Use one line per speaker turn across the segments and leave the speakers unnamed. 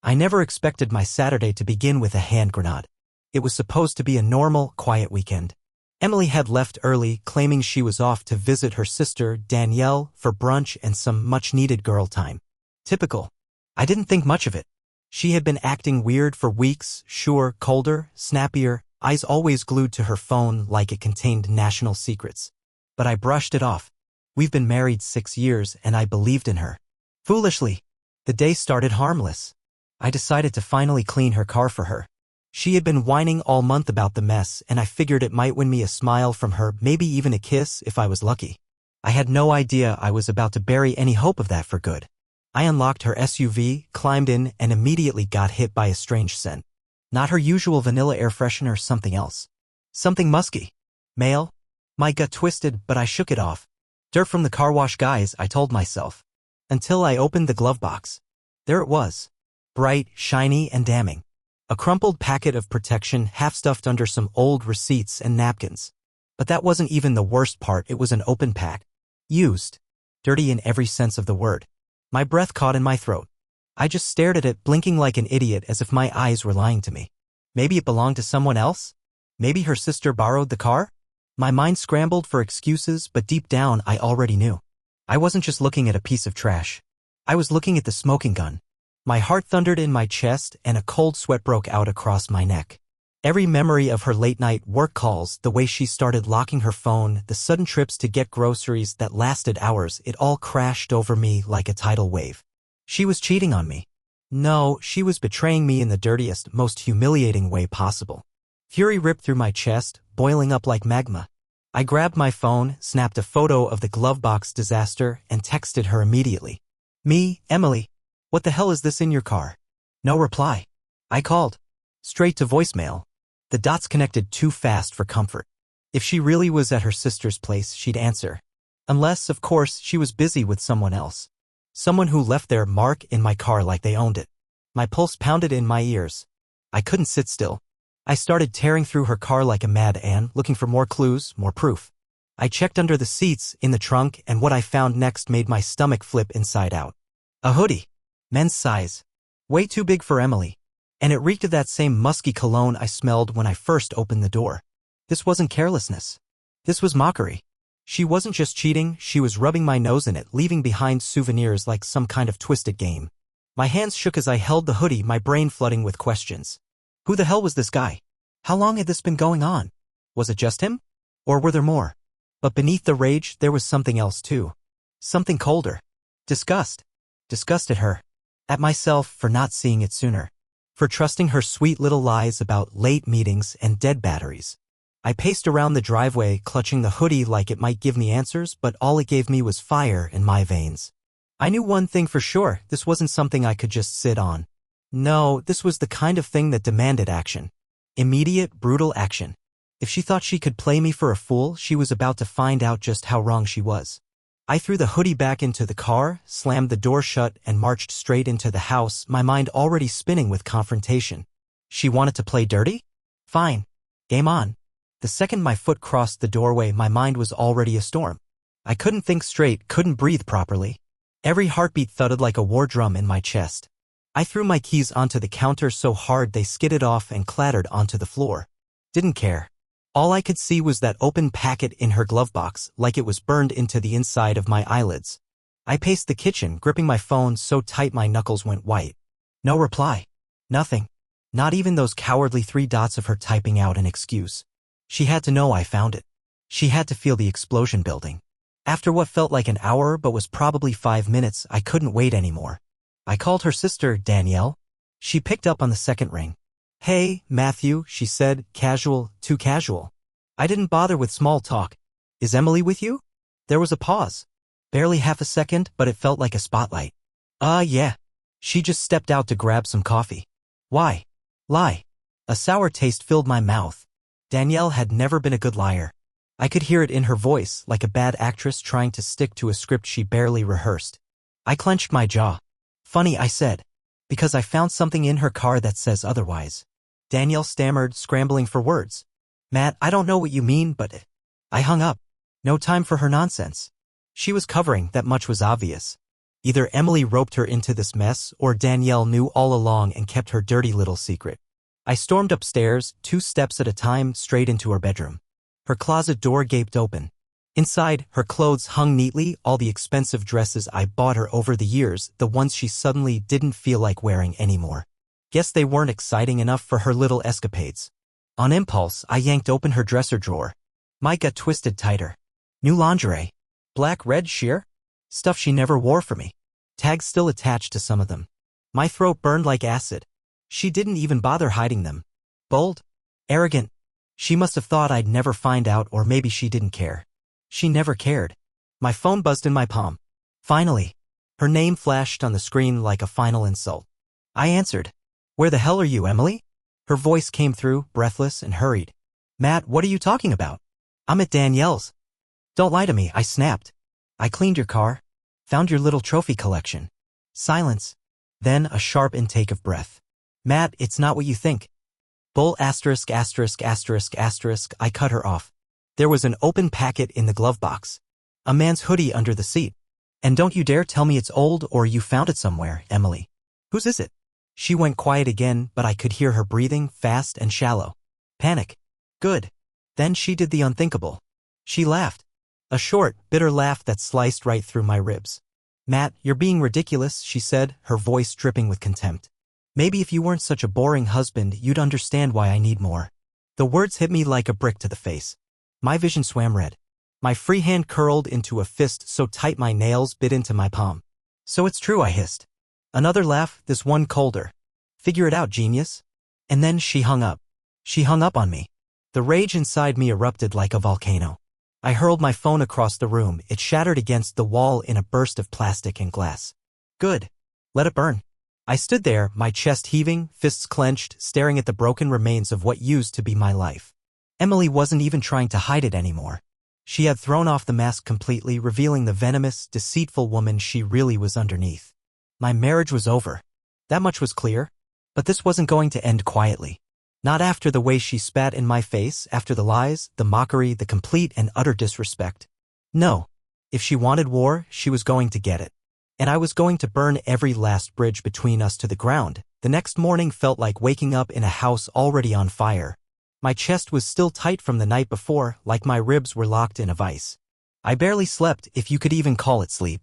I never expected my Saturday to begin with a hand grenade. It was supposed to be a normal, quiet weekend. Emily had left early, claiming she was off to visit her sister, Danielle, for brunch and some much-needed girl time. Typical. I didn't think much of it. She had been acting weird for weeks, sure, colder, snappier, eyes always glued to her phone like it contained national secrets. But I brushed it off. We've been married 6 years and I believed in her. Foolishly. The day started harmless. I decided to finally clean her car for her. She had been whining all month about the mess and I figured it might win me a smile from her, maybe even a kiss if I was lucky. I had no idea I was about to bury any hope of that for good. I unlocked her SUV, climbed in, and immediately got hit by a strange scent. Not her usual vanilla air freshener, something else. Something musky. Male? My gut twisted, but I shook it off. Dirt from the car wash guys, I told myself. Until I opened the glove box. There it was. Bright, shiny, and damning. A crumpled packet of protection half-stuffed under some old receipts and napkins. But that wasn't even the worst part, it was an open pack. Used. Dirty in every sense of the word. My breath caught in my throat. I just stared at it, blinking like an idiot as if my eyes were lying to me. Maybe it belonged to someone else? Maybe her sister borrowed the car? My mind scrambled for excuses, but deep down I already knew. I wasn't just looking at a piece of trash. I was looking at the smoking gun. My heart thundered in my chest and a cold sweat broke out across my neck. Every memory of her late-night work calls, the way she started locking her phone, the sudden trips to get groceries that lasted hours, it all crashed over me like a tidal wave. She was cheating on me. No, she was betraying me in the dirtiest, most humiliating way possible. Fury ripped through my chest, boiling up like magma. I grabbed my phone, snapped a photo of the glove box disaster, and texted her immediately. Me, Emily. What the hell is this in your car? No reply. I called. Straight to voicemail. The dots connected too fast for comfort. If she really was at her sister's place, she'd answer. Unless, of course, she was busy with someone else. Someone who left their mark in my car like they owned it. My pulse pounded in my ears. I couldn't sit still. I started tearing through her car like a mad ant, looking for more clues, more proof. I checked under the seats, in the trunk, and what I found next made my stomach flip inside out. A hoodie. Men's size. Way too big for Emily. And it reeked of that same musky cologne I smelled when I first opened the door. This wasn't carelessness. This was mockery. She wasn't just cheating, she was rubbing my nose in it, leaving behind souvenirs like some kind of twisted game. My hands shook as I held the hoodie, my brain flooding with questions. Who the hell was this guy? How long had this been going on? Was it just him? Or were there more? But beneath the rage, there was something else too. Something colder. Disgust. Disgust at her. At myself for not seeing it sooner. For trusting her sweet little lies about late meetings and dead batteries. I paced around the driveway, clutching the hoodie like it might give me answers, but all it gave me was fire in my veins. I knew one thing for sure, this wasn't something I could just sit on. No, this was the kind of thing that demanded action. Immediate, brutal action. If she thought she could play me for a fool, she was about to find out just how wrong she was. I threw the hoodie back into the car, slammed the door shut, and marched straight into the house, my mind already spinning with confrontation. She wanted to play dirty? Fine. Game on. The second my foot crossed the doorway, my mind was already a storm. I couldn't think straight, couldn't breathe properly. Every heartbeat thudded like a war drum in my chest. I threw my keys onto the counter so hard they skidded off and clattered onto the floor. Didn't care. All I could see was that open packet in her glove box, like it was burned into the inside of my eyelids. I paced the kitchen, gripping my phone so tight my knuckles went white. No reply. Nothing. Not even those cowardly 3 dots of her typing out an excuse. She had to know I found it. She had to feel the explosion building. After what felt like an hour but was probably 5 minutes, I couldn't wait anymore. I called her sister, Danielle. She picked up on the second ring. Hey, Matthew, she said, casual, too casual. I didn't bother with small talk. Is Emily with you? There was a pause. Barely half a second, but it felt like a spotlight. Yeah. She just stepped out to grab some coffee. Why? Lie. A sour taste filled my mouth. Danielle had never been a good liar. I could hear it in her voice, like a bad actress trying to stick to a script she barely rehearsed. I clenched my jaw. Funny, I said. Because I found something in her car that says otherwise. Danielle stammered, scrambling for words. Matt, I don't know what you mean, but... I hung up. No time for her nonsense. She was covering, that much was obvious. Either Emily roped her into this mess or Danielle knew all along and kept her dirty little secret. I stormed upstairs, 2 steps at a time, straight into her bedroom. Her closet door gaped open. Inside, her clothes hung neatly, all the expensive dresses I bought her over the years, the ones she suddenly didn't feel like wearing anymore. Guess they weren't exciting enough for her little escapades. On impulse, I yanked open her dresser drawer. My gut twisted tighter. New lingerie. Black red sheer? Stuff she never wore for me. Tags still attached to some of them. My throat burned like acid. She didn't even bother hiding them. Bold? Arrogant? She must have thought I'd never find out, or maybe she didn't care. She never cared. My phone buzzed in my palm. Finally. Her name flashed on the screen like a final insult. I answered. Where the hell are you, Emily? Her voice came through, breathless and hurried. Matt, what are you talking about? I'm at Danielle's. Don't lie to me, I snapped. I cleaned your car. Found your little trophy collection. Silence. Then a sharp intake of breath. Matt, it's not what you think. Bull asterisk asterisk asterisk asterisk. I cut her off. There was an open packet in the glove box. A man's hoodie under the seat. And don't you dare tell me it's old or you found it somewhere, Emily. Whose is it? She went quiet again, but I could hear her breathing, fast and shallow. Panic. Good. Then she did the unthinkable. She laughed. A short, bitter laugh that sliced right through my ribs. Matt, you're being ridiculous, she said, her voice dripping with contempt. Maybe if you weren't such a boring husband, you'd understand why I need more. The words hit me like a brick to the face. My vision swam red. My free hand curled into a fist so tight my nails bit into my palm. So it's true, I hissed. Another laugh, this one colder. Figure it out, genius. And then she hung up. She hung up on me. The rage inside me erupted like a volcano. I hurled my phone across the room. It shattered against the wall in a burst of plastic and glass. Good. Let it burn. I stood there, my chest heaving, fists clenched, staring at the broken remains of what used to be my life. Emily wasn't even trying to hide it anymore. She had thrown off the mask completely, revealing the venomous, deceitful woman she really was underneath. My marriage was over. That much was clear. But this wasn't going to end quietly. Not after the way she spat in my face, after the lies, the mockery, the complete and utter disrespect. No. If she wanted war, she was going to get it. And I was going to burn every last bridge between us to the ground. The next morning felt like waking up in a house already on fire. My chest was still tight from the night before, like my ribs were locked in a vice. I barely slept, if you could even call it sleep.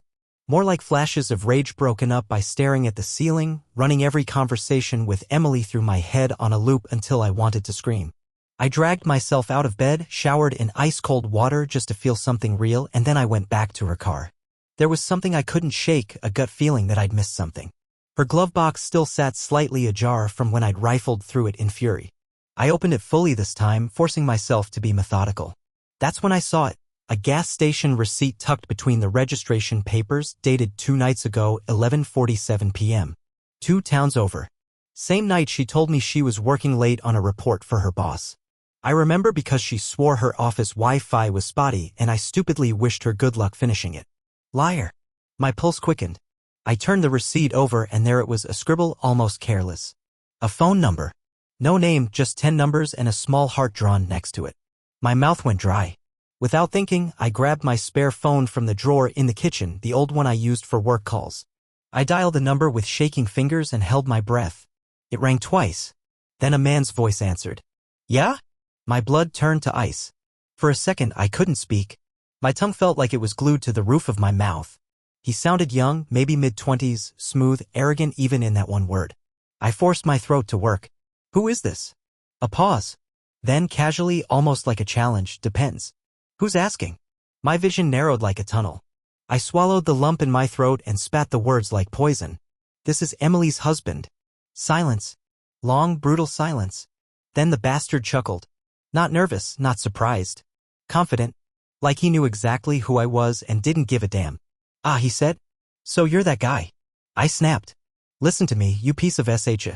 More like flashes of rage broken up by staring at the ceiling, running every conversation with Emily through my head on a loop until I wanted to scream. I dragged myself out of bed, showered in ice-cold water just to feel something real, and then I went back to her car. There was something I couldn't shake, a gut feeling that I'd missed something. Her glove box still sat slightly ajar from when I'd rifled through it in fury. I opened it fully this time, forcing myself to be methodical. That's when I saw it. A gas station receipt tucked between the registration papers, dated 2 nights ago, 11:47 p.m. 2 towns over. Same night she told me she was working late on a report for her boss. I remember because she swore her office Wi-Fi was spotty and I stupidly wished her good luck finishing it. Liar. My pulse quickened. I turned the receipt over and there it was, a scribble almost careless. A phone number. No name, just 10 numbers and a small heart drawn next to it. My mouth went dry. Without thinking, I grabbed my spare phone from the drawer in the kitchen, the old one I used for work calls. I dialed the number with shaking fingers and held my breath. It rang twice. Then a man's voice answered. Yeah? My blood turned to ice. For a second, I couldn't speak. My tongue felt like it was glued to the roof of my mouth. He sounded young, maybe mid-20s, smooth, arrogant even in that one word. I forced my throat to work. Who is this? A pause. Then casually, almost like a challenge, depends. Who's asking? My vision narrowed like a tunnel. I swallowed the lump in my throat and spat the words like poison. This is Emily's husband. Silence. Long, brutal silence. Then the bastard chuckled. Not nervous, not surprised. Confident. Like he knew exactly who I was and didn't give a damn. Ah, he said. So you're that guy. I snapped. Listen to me, you piece of sh.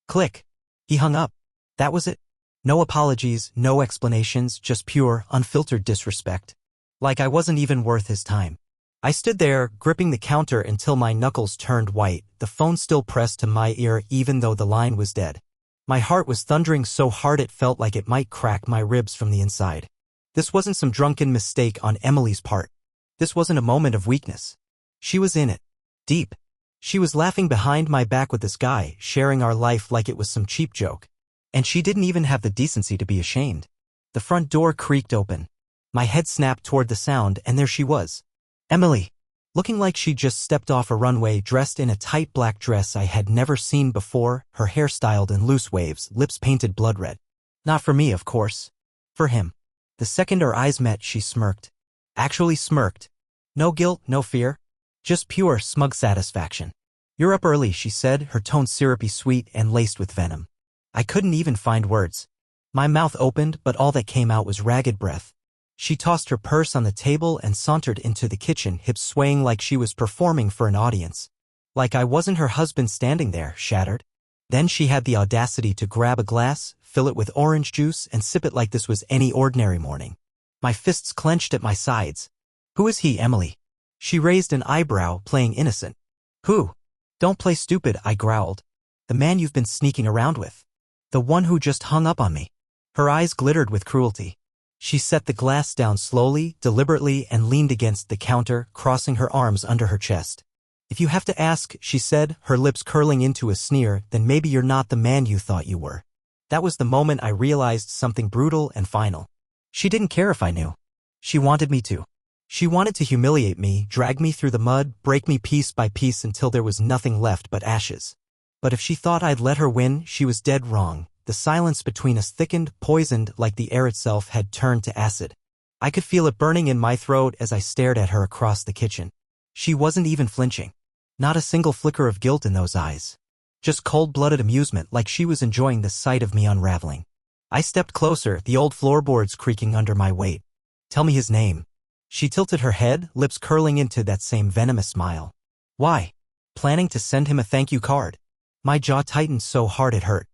Click. He hung up. That was it. No apologies, no explanations, just pure, unfiltered disrespect. Like I wasn't even worth his time. I stood there, gripping the counter until my knuckles turned white, the phone still pressed to my ear even though the line was dead. My heart was thundering so hard it felt like it might crack my ribs from the inside. This wasn't some drunken mistake on Emily's part. This wasn't a moment of weakness. She was in it. Deep. She was laughing behind my back with this guy, sharing our life like it was some cheap joke. And she didn't even have the decency to be ashamed. The front door creaked open. My head snapped toward the sound, and there she was. Emily. Looking like she'd just stepped off a runway, dressed in a tight black dress I had never seen before, her hair styled in loose waves, lips painted blood red. Not for me, of course. For him. The second our eyes met, she smirked. Actually smirked. No guilt, no fear. Just pure, smug satisfaction. You're up early, she said, her tone syrupy sweet and laced with venom. I couldn't even find words. My mouth opened, but all that came out was ragged breath. She tossed her purse on the table and sauntered into the kitchen, hips swaying like she was performing for an audience. Like I wasn't her husband standing there, shattered. Then she had the audacity to grab a glass, fill it with orange juice, and sip it like this was any ordinary morning. My fists clenched at my sides. Who is he, Emily? She raised an eyebrow, playing innocent. Who? Don't play stupid, I growled. The man you've been sneaking around with. The one who just hung up on me. Her eyes glittered with cruelty. She set the glass down slowly, deliberately, and leaned against the counter, crossing her arms under her chest. If you have to ask, she said, her lips curling into a sneer, then maybe you're not the man you thought you were. That was the moment I realized something brutal and final. She didn't care if I knew. She wanted me to. She wanted to humiliate me, drag me through the mud, break me piece by piece until there was nothing left but ashes. But if she thought I'd let her win, she was dead wrong. The silence between us thickened, poisoned, like the air itself had turned to acid. I could feel it burning in my throat as I stared at her across the kitchen. She wasn't even flinching. Not a single flicker of guilt in those eyes. Just cold-blooded amusement, like she was enjoying the sight of me unraveling. I stepped closer, the old floorboards creaking under my weight. Tell me his name. She tilted her head, lips curling into that same venomous smile. Why? Planning to send him a thank you card. My jaw tightened so hard it hurt.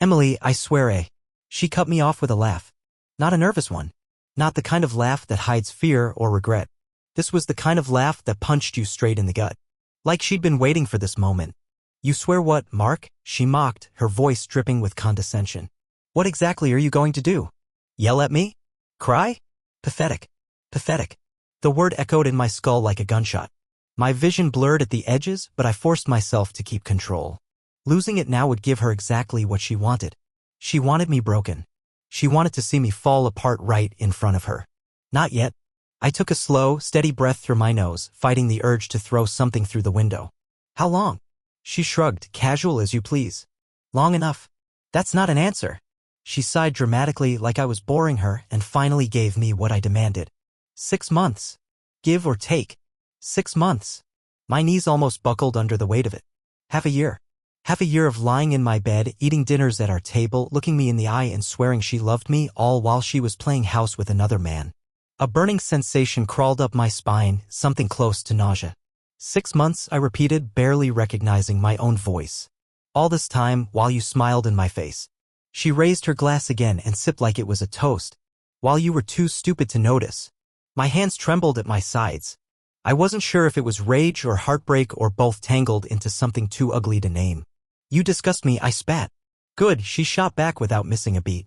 Emily, I swear. She cut me off with a laugh. Not a nervous one. Not the kind of laugh that hides fear or regret. This was the kind of laugh that punched you straight in the gut. Like she'd been waiting for this moment. You swear what, Mark? She mocked, her voice dripping with condescension. What exactly are you going to do? Yell at me? Cry? Pathetic. Pathetic. The word echoed in my skull like a gunshot. My vision blurred at the edges, but I forced myself to keep control. Losing it now would give her exactly what she wanted. She wanted me broken. She wanted to see me fall apart right in front of her. Not yet. I took a slow, steady breath through my nose, fighting the urge to throw something through the window. How long? She shrugged, casual as you please. Long enough. That's not an answer. She sighed dramatically like I was boring her and finally gave me what I demanded. 6 months. Give or take. 6 months. My knees almost buckled under the weight of it. Half a year. Half a year of lying in my bed, eating dinners at our table, looking me in the eye and swearing she loved me, all while she was playing house with another man. A burning sensation crawled up my spine, something close to nausea. 6 months, I repeated, barely recognizing my own voice. All this time, while you smiled in my face. She raised her glass again and sipped like it was a toast. While you were too stupid to notice. My hands trembled at my sides. I wasn't sure if it was rage or heartbreak or both tangled into something too ugly to name. You disgust me, I spat. Good, she shot back without missing a beat.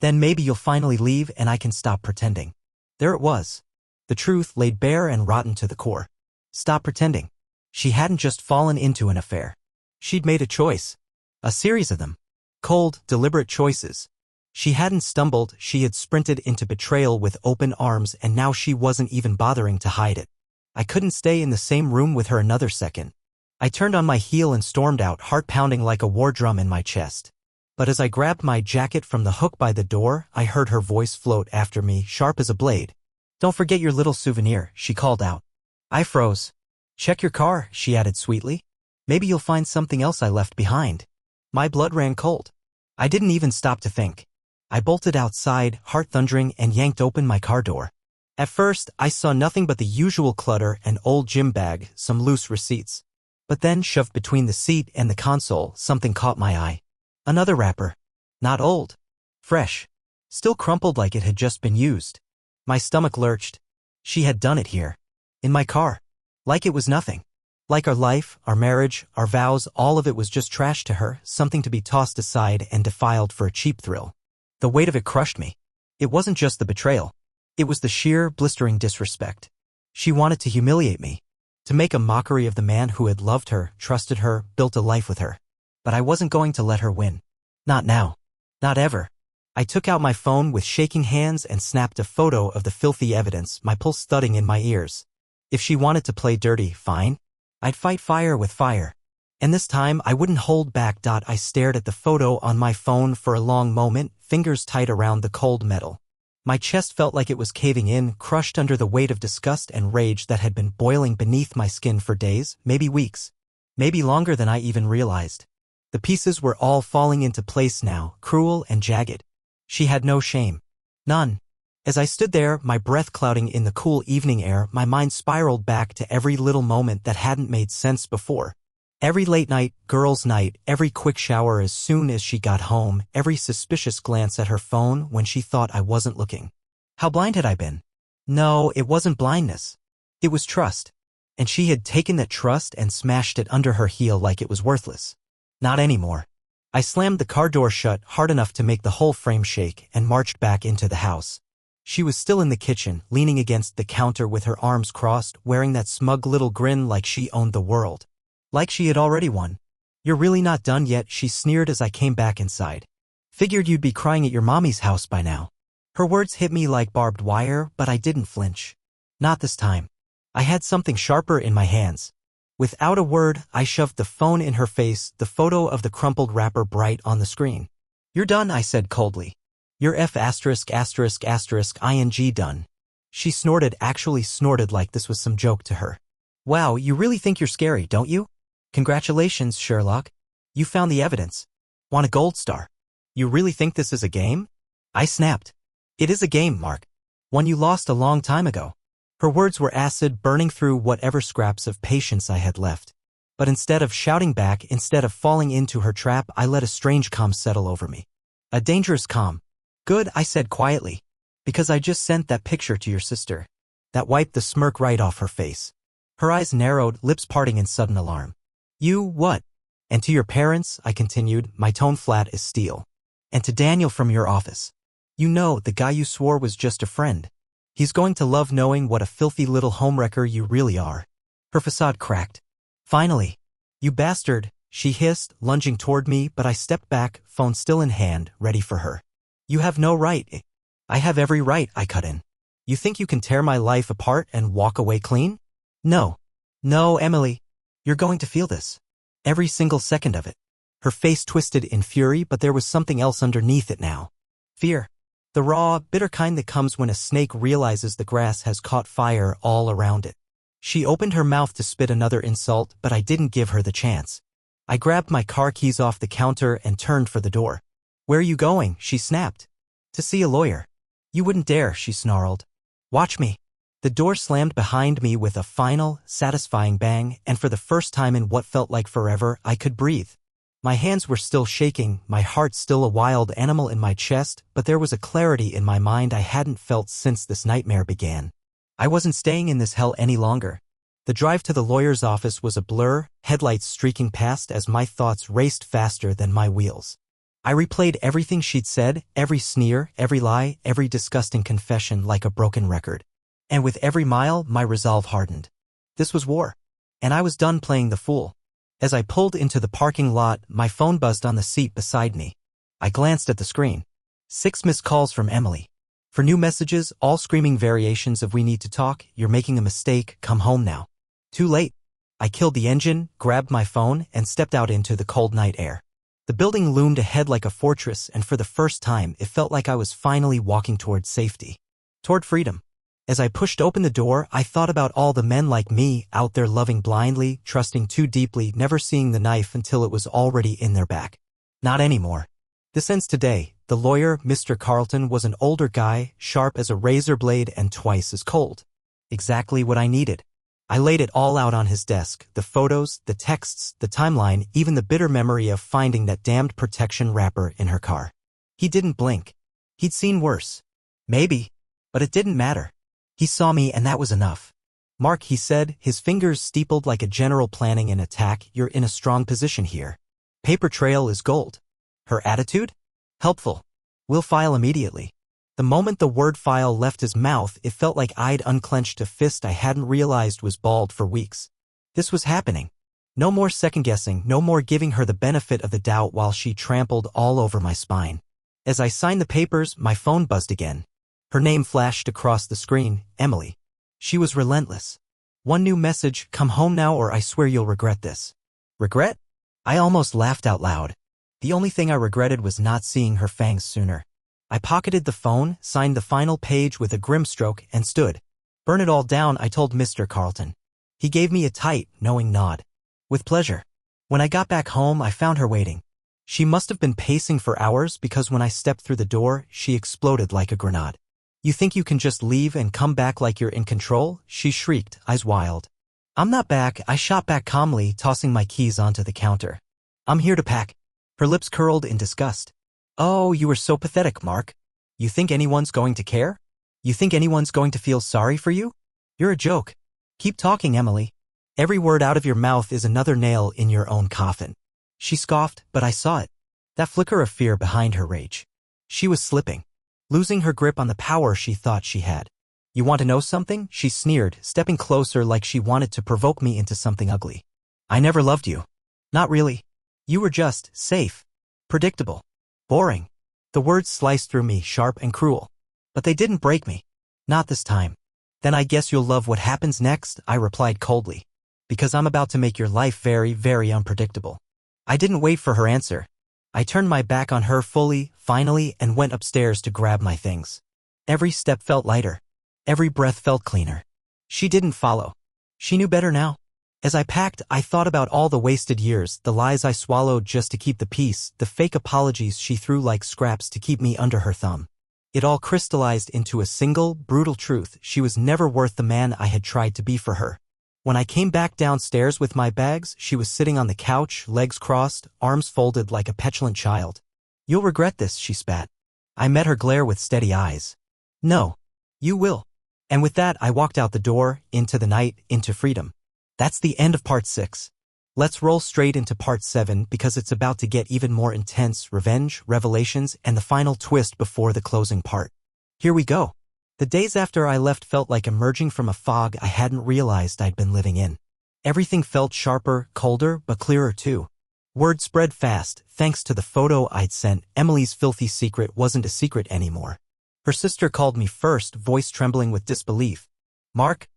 Then maybe you'll finally leave and I can stop pretending. There it was. The truth laid bare and rotten to the core. Stop pretending. She hadn't just fallen into an affair. She'd made a choice. A series of them. Cold, deliberate choices. She hadn't stumbled, she had sprinted into betrayal with open arms, and now she wasn't even bothering to hide it. I couldn't stay in the same room with her another second. I turned on my heel and stormed out, heart pounding like a war drum in my chest. But as I grabbed my jacket from the hook by the door, I heard her voice float after me, sharp as a blade. Don't forget your little souvenir, she called out. I froze. Check your car, she added sweetly. Maybe you'll find something else I left behind. My blood ran cold. I didn't even stop to think. I bolted outside, heart thundering, and yanked open my car door. At first, I saw nothing but the usual clutter, an old gym bag, some loose receipts. But then, shoved between the seat and the console, something caught my eye. Another wrapper. Not old. Fresh. Still crumpled like it had just been used. My stomach lurched. She had done it here. In my car. Like it was nothing. Like our life, our marriage, our vows, all of it was just trash to her, something to be tossed aside and defiled for a cheap thrill. The weight of it crushed me. It wasn't just the betrayal. It was the sheer, blistering disrespect. She wanted to humiliate me. To make a mockery of the man who had loved her, trusted her, built a life with her. But I wasn't going to let her win. Not now. Not ever. I took out my phone with shaking hands and snapped a photo of the filthy evidence, my pulse thudding in my ears. If she wanted to play dirty, fine. I'd fight fire with fire. And this time, I wouldn't hold back. I stared at the photo on my phone for a long moment, fingers tight around the cold metal. My chest felt like it was caving in, crushed under the weight of disgust and rage that had been boiling beneath my skin for days, maybe weeks, maybe longer than I even realized. The pieces were all falling into place now, cruel and jagged. She had no shame. None. As I stood there, my breath clouding in the cool evening air, my mind spiraled back to every little moment that hadn't made sense before. Every late night, girls' night, every quick shower as soon as she got home, every suspicious glance at her phone when she thought I wasn't looking. How blind had I been? No, it wasn't blindness. It was trust. And she had taken that trust and smashed it under her heel like it was worthless. Not anymore. I slammed the car door shut hard enough to make the whole frame shake and marched back into the house. She was still in the kitchen, leaning against the counter with her arms crossed, wearing that smug little grin like she owned the world. Like she had already won. You're really not done yet, she sneered as I came back inside. Figured you'd be crying at your mommy's house by now. Her words hit me like barbed wire, but I didn't flinch. Not this time. I had something sharper in my hands. Without a word, I shoved the phone in her face, the photo of the crumpled wrapper bright on the screen. You're done, I said coldly. You're ing done. She snorted, actually snorted like this was some joke to her. Wow, you really think you're scary, don't you? Congratulations, Sherlock. You found the evidence. Want a gold star? You really think this is a game? I snapped. It is a game, Mark. One you lost a long time ago. Her words were acid burning through whatever scraps of patience I had left. But instead of shouting back, instead of falling into her trap, I let a strange calm settle over me. A dangerous calm. Good, I said quietly. Because I just sent that picture to your sister. That wiped the smirk right off her face. Her eyes narrowed, lips parting in sudden alarm. You, what? And to your parents, I continued, my tone flat as steel. And to Daniel from your office. You know, the guy you swore was just a friend. He's going to love knowing what a filthy little homewrecker you really are. Her facade cracked. Finally. You bastard, she hissed, lunging toward me, but I stepped back, phone still in hand, ready for her. You have no right. I have every right, I cut in. You think you can tear my life apart and walk away clean? No. No, Emily. You're going to feel this. Every single second of it. Her face twisted in fury, but there was something else underneath it now. Fear. The raw, bitter kind that comes when a snake realizes the grass has caught fire all around it. She opened her mouth to spit another insult, but I didn't give her the chance. I grabbed my car keys off the counter and turned for the door. Where are you going? She snapped. To see a lawyer. You wouldn't dare, she snarled. Watch me. The door slammed behind me with a final, satisfying bang, and for the first time in what felt like forever, I could breathe. My hands were still shaking, my heart still a wild animal in my chest, but there was a clarity in my mind I hadn't felt since this nightmare began. I wasn't staying in this hell any longer. The drive to the lawyer's office was a blur, headlights streaking past as my thoughts raced faster than my wheels. I replayed everything she'd said, every sneer, every lie, every disgusting confession like a broken record. And with every mile, my resolve hardened. This was war. And I was done playing the fool. As I pulled into the parking lot, my phone buzzed on the seat beside me. I glanced at the screen. 6 missed calls from Emily. For new messages, all screaming variations of "We need to talk, you're making a mistake, come home now." Too late. I killed the engine, grabbed my phone, and stepped out into the cold night air. The building loomed ahead like a fortress, and for the first time, it felt like I was finally walking toward safety. Toward freedom. As I pushed open the door, I thought about all the men like me, out there loving blindly, trusting too deeply, never seeing the knife until it was already in their back. Not anymore. This ends today. The lawyer, Mr. Carlton, was an older guy, sharp as a razor blade and twice as cold. Exactly what I needed. I laid it all out on his desk, the photos, the texts, the timeline, even the bitter memory of finding that damned protection wrapper in her car. He didn't blink. He'd seen worse. Maybe. But it didn't matter. He saw me and that was enough. Mark, he said, his fingers steepled like a general planning an attack, you're in a strong position here. Paper trail is gold. Her attitude? Helpful. We'll file immediately. The moment the word file left his mouth, it felt like I'd unclenched a fist I hadn't realized was balled for weeks. This was happening. No more second-guessing, no more giving her the benefit of the doubt while she trampled all over my spine. As I signed the papers, my phone buzzed again. Her name flashed across the screen, Emily. She was relentless. One new message, come home now or I swear you'll regret this. Regret? I almost laughed out loud. The only thing I regretted was not seeing her fangs sooner. I pocketed the phone, signed the final page with a grim stroke, and stood. Burn it all down, I told Mr. Carlton. He gave me a tight, knowing nod. With pleasure. When I got back home, I found her waiting. She must have been pacing for hours because when I stepped through the door, she exploded like a grenade. You think you can just leave and come back like you're in control? She shrieked, eyes wild. I'm not back, I shot back calmly, tossing my keys onto the counter. I'm here to pack. Her lips curled in disgust. Oh, you were so pathetic, Mark. You think anyone's going to care? You think anyone's going to feel sorry for you? You're a joke. Keep talking, Emily. Every word out of your mouth is another nail in your own coffin. She scoffed, but I saw it. That flicker of fear behind her rage. She was slipping. Losing her grip on the power she thought she had. You want to know something? She sneered, stepping closer like she wanted to provoke me into something ugly. I never loved you. Not really. You were just safe. Predictable. Boring. The words sliced through me, sharp and cruel. But they didn't break me. Not this time. Then I guess you'll love what happens next, I replied coldly. Because I'm about to make your life very, very unpredictable. I didn't wait for her answer. I turned my back on her fully, finally, and went upstairs to grab my things. Every step felt lighter. Every breath felt cleaner. She didn't follow. She knew better now. As I packed, I thought about all the wasted years, the lies I swallowed just to keep the peace, the fake apologies she threw like scraps to keep me under her thumb. It all crystallized into a single, brutal truth: she was never worth the man I had tried to be for her. When I came back downstairs with my bags, she was sitting on the couch, legs crossed, arms folded like a petulant child. You'll regret this, she spat. I met her glare with steady eyes. No. You will. And with that, I walked out the door, into the night, into freedom. That's the end of part 6. Let's roll straight into part 7 because it's about to get even more intense: revenge, revelations, and the final twist before the closing part. Here we go. The days after I left felt like emerging from a fog I hadn't realized I'd been living in. Everything felt sharper, colder, but clearer too. Word spread fast. Thanks to the photo I'd sent, Emily's filthy secret wasn't a secret anymore. Her sister called me first, voice trembling with disbelief. Mark?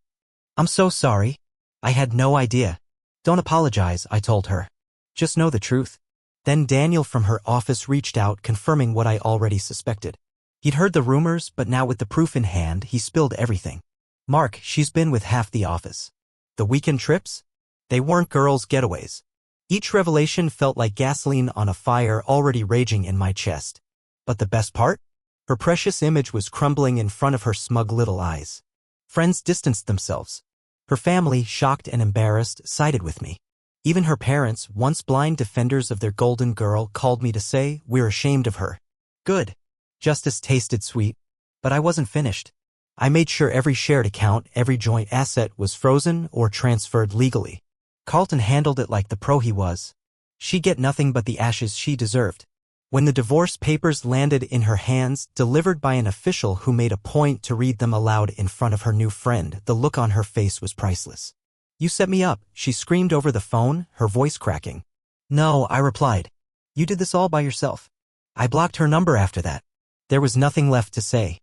I'm so sorry. I had no idea. Don't apologize, I told her. Just know the truth. Then Daniel from her office reached out, confirming what I already suspected. He'd heard the rumors, but now with the proof in hand, he spilled everything. Mark, she's been with half the office. The weekend trips? They weren't girls' getaways. Each revelation felt like gasoline on a fire already raging in my chest. But the best part? Her precious image was crumbling in front of her smug little eyes. Friends distanced themselves. Her family, shocked and embarrassed, sided with me. Even her parents, once blind defenders of their golden girl, called me to say, we're ashamed of her. Good. Justice tasted sweet. But I wasn't finished. I made sure every shared account, every joint asset was frozen or transferred legally. Carlton handled it like the pro he was. She'd get nothing but the ashes she deserved. When the divorce papers landed in her hands, delivered by an official who made a point to read them aloud in front of her new friend, the look on her face was priceless. You set me up, she screamed over the phone, her voice cracking. No, I replied. You did this all by yourself. I blocked her number after that. There was nothing left to say.